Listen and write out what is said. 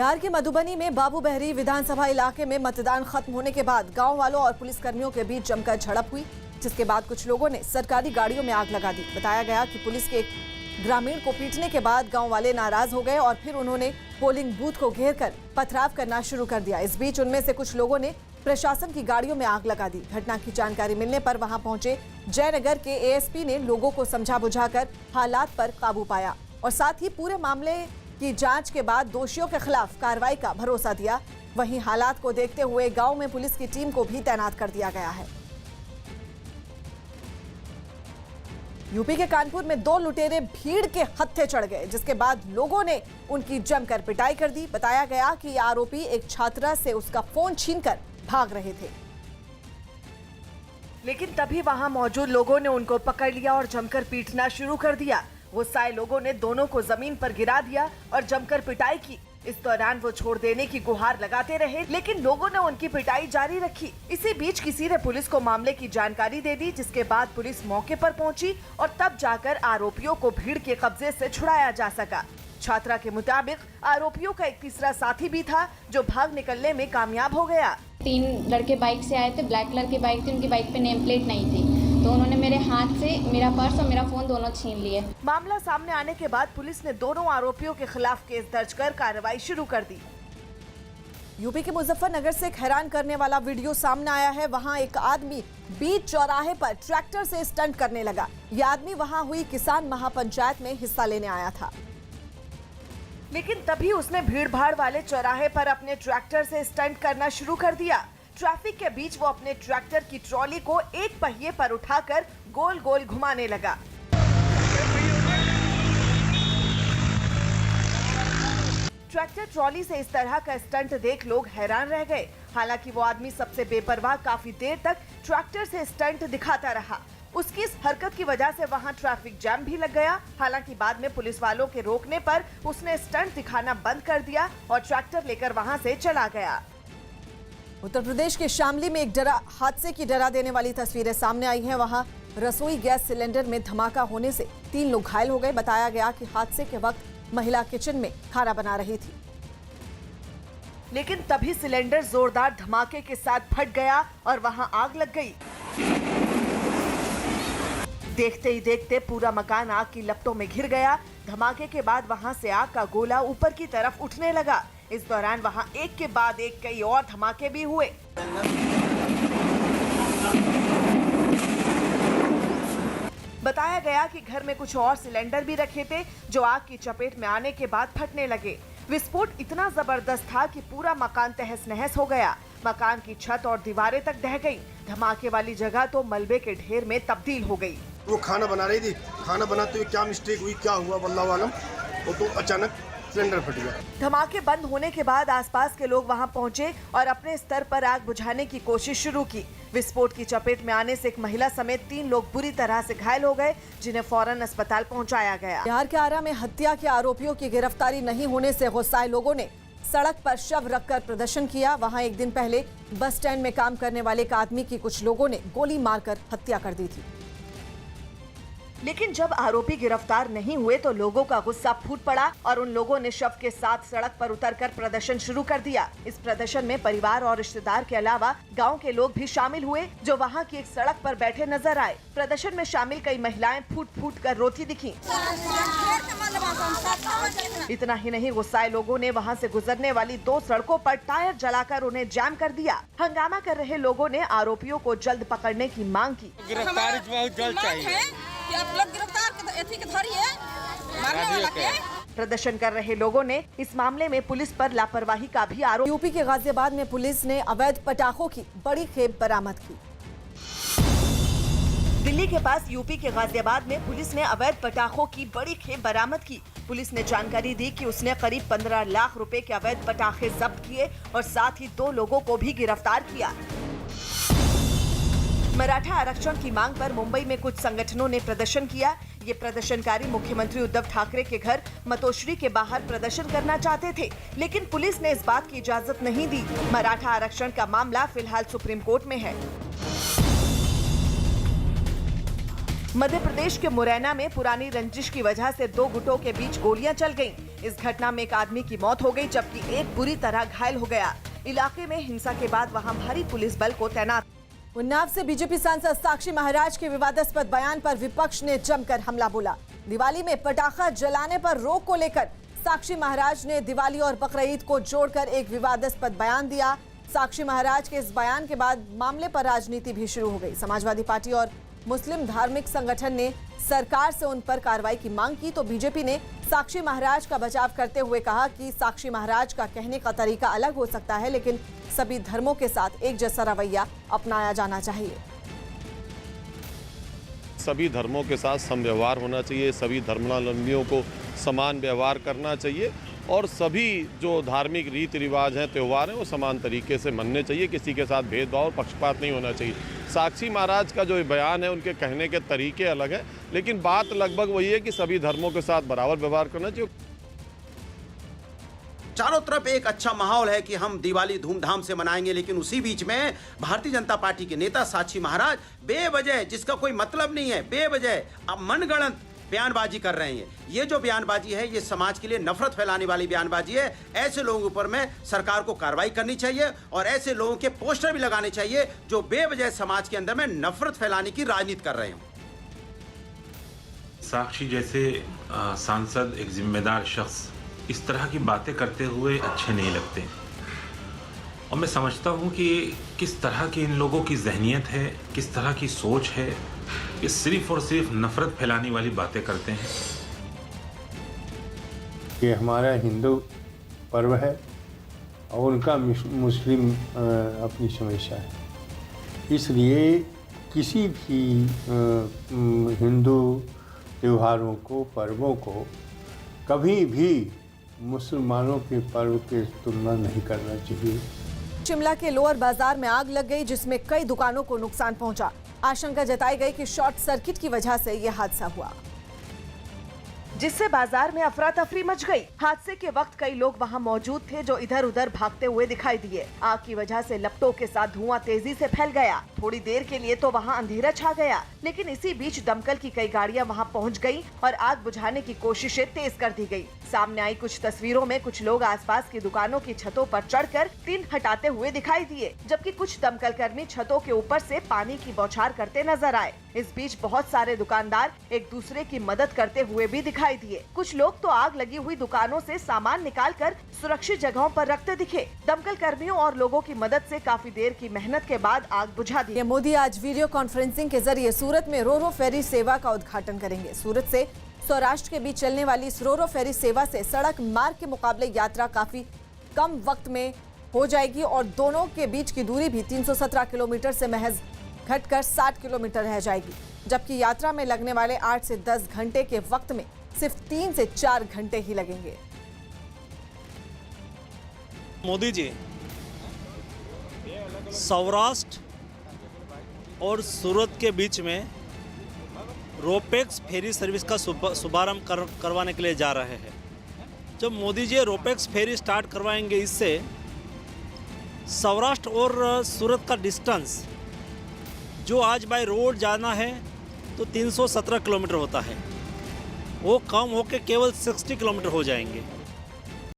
बिहार के मधुबनी में बाबू बहरी विधानसभा इलाके में मतदान खत्म होने के बाद गांव वालों और पुलिसकर्मियों के बीच जमकर झड़प हुई, जिसके बाद कुछ लोगों ने सरकारी गाड़ियों में आग लगा दी। बताया गया कि पुलिस के एक ग्रामीण को पीटने के बाद गांव वाले नाराज हो गए और फिर उन्होंने पोलिंग बूथ को घेरकर पथराव करना शुरू कर दिया। इस बीच उनमें से कुछ लोगों ने प्रशासन की गाड़ियों में आग लगा दी। घटना की जानकारी मिलने पर वहां पहुंचे जयनगर के एएसपी ने लोगों को समझा बुझाकर हालात पर काबू पाया और साथ ही पूरे मामले की जांच के बाद दोषियों के खिलाफ कार्रवाई का भरोसा दिया। वहीं हालात को देखते हुए गांव में पुलिस की टीम को भी तैनात कर दिया गया है। यूपी के कानपुर में दो लुटेरे भीड़ के हत्थे चढ़ गए, जिसके बाद लोगों ने उनकी जमकर पिटाई कर दी। बताया गया कि आरोपी एक छात्रा से उसका फोन छीनकर भाग रहे थे, लेकिन तभी वहां मौजूद लोगों ने उनको पकड़ लिया और जमकर पीटना शुरू कर दिया। गुस्साए लोगों ने दोनों को जमीन पर गिरा दिया और जमकर पिटाई की। इस दौरान वो छोड़ देने की गुहार लगाते रहे, लेकिन लोगों ने उनकी पिटाई जारी रखी। इसी बीच किसी ने पुलिस को मामले की जानकारी दे दी, जिसके बाद पुलिस मौके पर पहुंची और तब जाकर आरोपियों को भीड़ के कब्जे से छुड़ाया जा सका। छात्रा के मुताबिक आरोपियों का एक तीसरा साथी भी था, जो भाग निकलने में कामयाब हो गया। 3 लड़के बाइक से आए थे, ब्लैक कलर की बाइक थी, उनकी बाइक पे नेम प्लेट नहीं थी, तो उन्होंने मेरे हाथ से मेरा पर्स और मेरा फोन दोनों छीन लिए। मामला सामने आने के बाद पुलिस ने दोनों आरोपियों के खिलाफ केस दर्ज कर कार्रवाई शुरू कर दी। यूपी के मुजफ्फरनगर से एक हैरान करने वाला वीडियो सामने आया है। वहां एक आदमी बीच चौराहे पर ट्रैक्टर से स्टंट करने लगा। यह आदमी वहां हुई किसान महापंचायत में हिस्सा लेने आया था, लेकिन तभी उसने भीड़-भाड़ वाले चौराहे पर अपने ट्रैक्टर से स्टंट करना शुरू कर दिया। ट्रैफिक के बीच वो अपने ट्रैक्टर की ट्रॉली को एक पहिए पर उठाकर गोल गोल घुमाने लगा। ट्रैक्टर ट्रॉली से इस तरह का स्टंट देख लोग हैरान रह गए। हालांकि वो आदमी सबसे बेपरवाह काफी देर तक ट्रैक्टर से स्टंट दिखाता रहा। उसकी इस हरकत की वजह से वहां ट्रैफिक जैम भी लग गया। हालांकि बाद में पुलिस वालों के रोकने पर उसने स्टंट दिखाना बंद कर दिया और ट्रैक्टर लेकर वहां से चला गया। उत्तर प्रदेश के शामली में एक हादसे की डरा देने वाली तस्वीरें सामने आई हैं। वहां रसोई गैस सिलेंडर में धमाका होने से 3 लोग घायल हो गए। बताया गया कि हादसे के वक्त महिला किचन में खाना बना रही थी, लेकिन तभी सिलेंडर जोरदार धमाके के साथ फट गया और वहां आग लग गई। देखते ही देखते पूरा मकान आग की लपटों में घिर गया। धमाके के बाद वहां से आग का गोला ऊपर की तरफ उठने लगा। इस दौरान वहां एक के बाद एक कई और धमाके भी हुए। बताया गया कि घर में कुछ और सिलेंडर भी रखे थे, जो आग की चपेट में आने के बाद फटने लगे। विस्फोट इतना जबरदस्त था कि पूरा मकान तहस नहस हो गया। मकान की छत और दीवारें तक ढह गई। धमाके वाली जगह तो मलबे के ढेर में तब्दील हो गई। वो खाना बना रही थी, खाना बनाते हुए क्या मिस्टेक हुई, क्या हुआ वल्लाह आलम, वो तो अचानक सिलेंडर फट गया। धमाके बंद होने के बाद आसपास के लोग वहां पहुंचे और अपने स्तर पर आग बुझाने की कोशिश शुरू की। विस्फोट की चपेट में आने से एक महिला समेत 3 लोग बुरी तरह से घायल हो गए, जिन्हें फौरन अस्पताल पहुंचाया गया। बिहार के आरा में हत्या के आरोपियों की गिरफ्तारी नहीं होने से गुस्साए लोगों ने सड़क पर शव रखकर प्रदर्शन किया। वहां एक दिन पहले बस स्टैंड में काम करने वाले एक आदमी की कुछ लोगों ने गोली मारकर हत्या कर दी थी, लेकिन जब आरोपी गिरफ्तार नहीं हुए तो लोगों का गुस्सा फूट पड़ा और उन लोगों ने शव के साथ सड़क पर उतरकर प्रदर्शन शुरू कर दिया। इस प्रदर्शन में परिवार और रिश्तेदार के अलावा गांव के लोग भी शामिल हुए, जो वहां की एक सड़क पर बैठे नजर आए। प्रदर्शन में शामिल कई महिलाएं फूट फूट कर रोती दिखीं। इतना ही नहीं, गुस्साए लोगों ने वहां से गुजरने वाली 2 सड़कों पर टायर जलाकर उन्हें जाम कर दिया। हंगामा कर रहे लोगों ने आरोपियों को जल्द पकड़ने की मांग की। गिरफ्तारी बहुत जल्द चाहिए। आप लोग गिरफ्तार के धरिए, मारने वाला के। प्रदर्शन कर रहे लोगों ने इस मामले में पुलिस पर लापरवाही का भी आरोप। यूपी के गाजियाबाद में पुलिस ने अवैध पटाखों की बड़ी खेप बरामद की। दिल्ली के पास यूपी के गाजियाबाद में पुलिस ने अवैध पटाखों की बड़ी खेप बरामद की। पुलिस ने जानकारी दी कि उसने करीब 15 लाख रुपए के अवैध पटाखे जब्त किए और साथ ही 2 लोगों को भी गिरफ्तार किया। मराठा आरक्षण की मांग पर मुंबई में कुछ संगठनों ने प्रदर्शन किया। ये प्रदर्शनकारी मुख्यमंत्री उद्धव ठाकरे के घर मतोश्री के बाहर प्रदर्शन करना चाहते थे, लेकिन पुलिस ने इस बात की इजाजत नहीं दी। मराठा आरक्षण का मामला फिलहाल सुप्रीम कोर्ट में है। मध्य प्रदेश के मुरैना में पुरानी रंजिश की वजह से 2 गुटों के बीच गोलियां चल गईं। इस घटना में एक आदमी की मौत हो गई जबकि एक बुरी तरह घायल हो गया। इलाके में हिंसा के बाद वहां भारी पुलिस बल को तैनात। उन्नाव से बीजेपी सांसद साक्षी महाराज के विवादास्पद बयान पर विपक्ष ने जमकर हमला बोला। दिवाली में पटाखा जलाने पर रोक को लेकर साक्षी महाराज ने दिवाली और बकरीद को जोड़कर एक विवादास्पद बयान दिया। साक्षी महाराज के इस बयान के बाद मामले पर राजनीति भी शुरू हो गई। समाजवादी पार्टी और मुस्लिम धार्मिक संगठन ने सरकार से उन पर कार्रवाई की मांग की तो बीजेपी ने साक्षी महाराज का बचाव करते हुए कहा कि साक्षी महाराज का कहने का तरीका अलग हो सकता है, लेकिन सभी धर्मों के साथ एक जैसा रवैया अपनाया जाना चाहिए। सभी धर्मों के साथ समव्यवहार होना चाहिए, सभी धर्मावलंबियों को समान व्यवहार करना चाहिए और सभी जो धार्मिक रीति रिवाज हैं, त्यौहार हैं, वो समान तरीके से मनने चाहिए। किसी के साथ भेदभाव और पक्षपात नहीं होना चाहिए। साक्षी महाराज का जो बयान है, उनके कहने के तरीके अलग हैं, लेकिन बात लगभग वही है कि सभी धर्मों के साथ बराबर व्यवहार करना चाहिए। चारों तरफ एक अच्छा माहौल है कि हम दिवाली धूमधाम से मनाएंगे, लेकिन उसी बीच में भारतीय जनता पार्टी के नेता साक्षी महाराज बेवजह, जिसका कोई मतलब नहीं है, बेवजह अब मनगढ़ंत बयानबाजी कर रहे हैं। ये जो बयानबाजी है, ये समाज के लिए नफरत फैलाने वाली बयानबाजी है। ऐसे लोगों के ऊपर में सरकार को कार्रवाई करनी चाहिए और ऐसे लोगों के पोस्टर भी लगाने चाहिए जो बेवजह समाज के अंदर में नफरत फैलाने की राजनीति कर रहे हो। साक्षी जैसे सांसद, एक जिम्मेदार शख्स इस तरह की बातें करते हुए अच्छे नहीं लगते और मैं समझता हूँ कि किस तरह की इन लोगों की जहनियत है, किस तरह की सोच है, ये सिर्फ और सिर्फ नफरत फैलाने वाली बातें करते हैं। ये हमारा हिंदू पर्व है और उनका मुस्लिम अपनी समस्या है, इसलिए किसी भी हिंदू त्योहारों को, पर्वों को कभी भी मुसलमानों के पर्व के तुलना नहीं करना चाहिए। शिमला के लोअर बाजार में आग लग गई जिसमें कई दुकानों को नुकसान पहुंचा। आशंका जताई गई कि शॉर्ट सर्किट की वजह से यह हादसा हुआ, जिससे बाजार में अफरा तफरी मच गई। हादसे के वक्त कई लोग वहां मौजूद थे जो इधर उधर भागते हुए दिखाई दिए। आग की वजह से लपटों के साथ धुआं तेजी से फैल गया। थोड़ी देर के लिए तो वहां अंधेरा छा गया, लेकिन इसी बीच दमकल की कई गाड़ियां वहां पहुंच गईं और आग बुझाने की कोशिशें तेज कर दी गई। सामने आई कुछ तस्वीरों में कुछ लोग आसपास की दुकानों की छतों पर चढ़कर टीन हटाते हुए दिखाई दिए, जबकि कुछ दमकल कर्मी छतों के ऊपर से पानी की बौछार करते नजर आए। इस बीच बहुत सारे दुकानदार एक दूसरे की मदद करते हुए भी दिखाई दिए। कुछ लोग तो आग लगी हुई दुकानों से सामान निकालकर सुरक्षित जगहों पर रखते दिखे। दमकल कर्मियों और लोगों की मदद से काफी देर की मेहनत के बाद आग बुझा दी। मोदी आज वीडियो कॉन्फ्रेंसिंग के जरिए सूरत में रोरो फेरी सेवा का उद्घाटन करेंगे। सूरत से सौराष्ट्र के बीच चलने वाली इस रोरो फेरी सेवा से सड़क मार्ग के मुकाबले यात्रा काफी कम वक्त में हो जाएगी और दोनों के बीच की दूरी भी 317 किलोमीटर से महज घटकर 60 किलोमीटर रह जाएगी, जबकि यात्रा में लगने वाले 8 से 10 घंटे के वक्त में सिर्फ 3 से 4 घंटे ही लगेंगे। मोदी जी सौराष्ट्र और सूरत के बीच में रोपेक्स फेरी सर्विस का शुभारंभ करवाने के लिए जा रहे हैं। जब मोदी जी रोपेक्स फेरी स्टार्ट करवाएंगे, इससे सौराष्ट्र और सूरत का डिस्टेंस जो आज बाय रोड जाना है तो 317 किलोमीटर होता है, वो कम होकर केवल 60 किलोमीटर हो जाएंगे।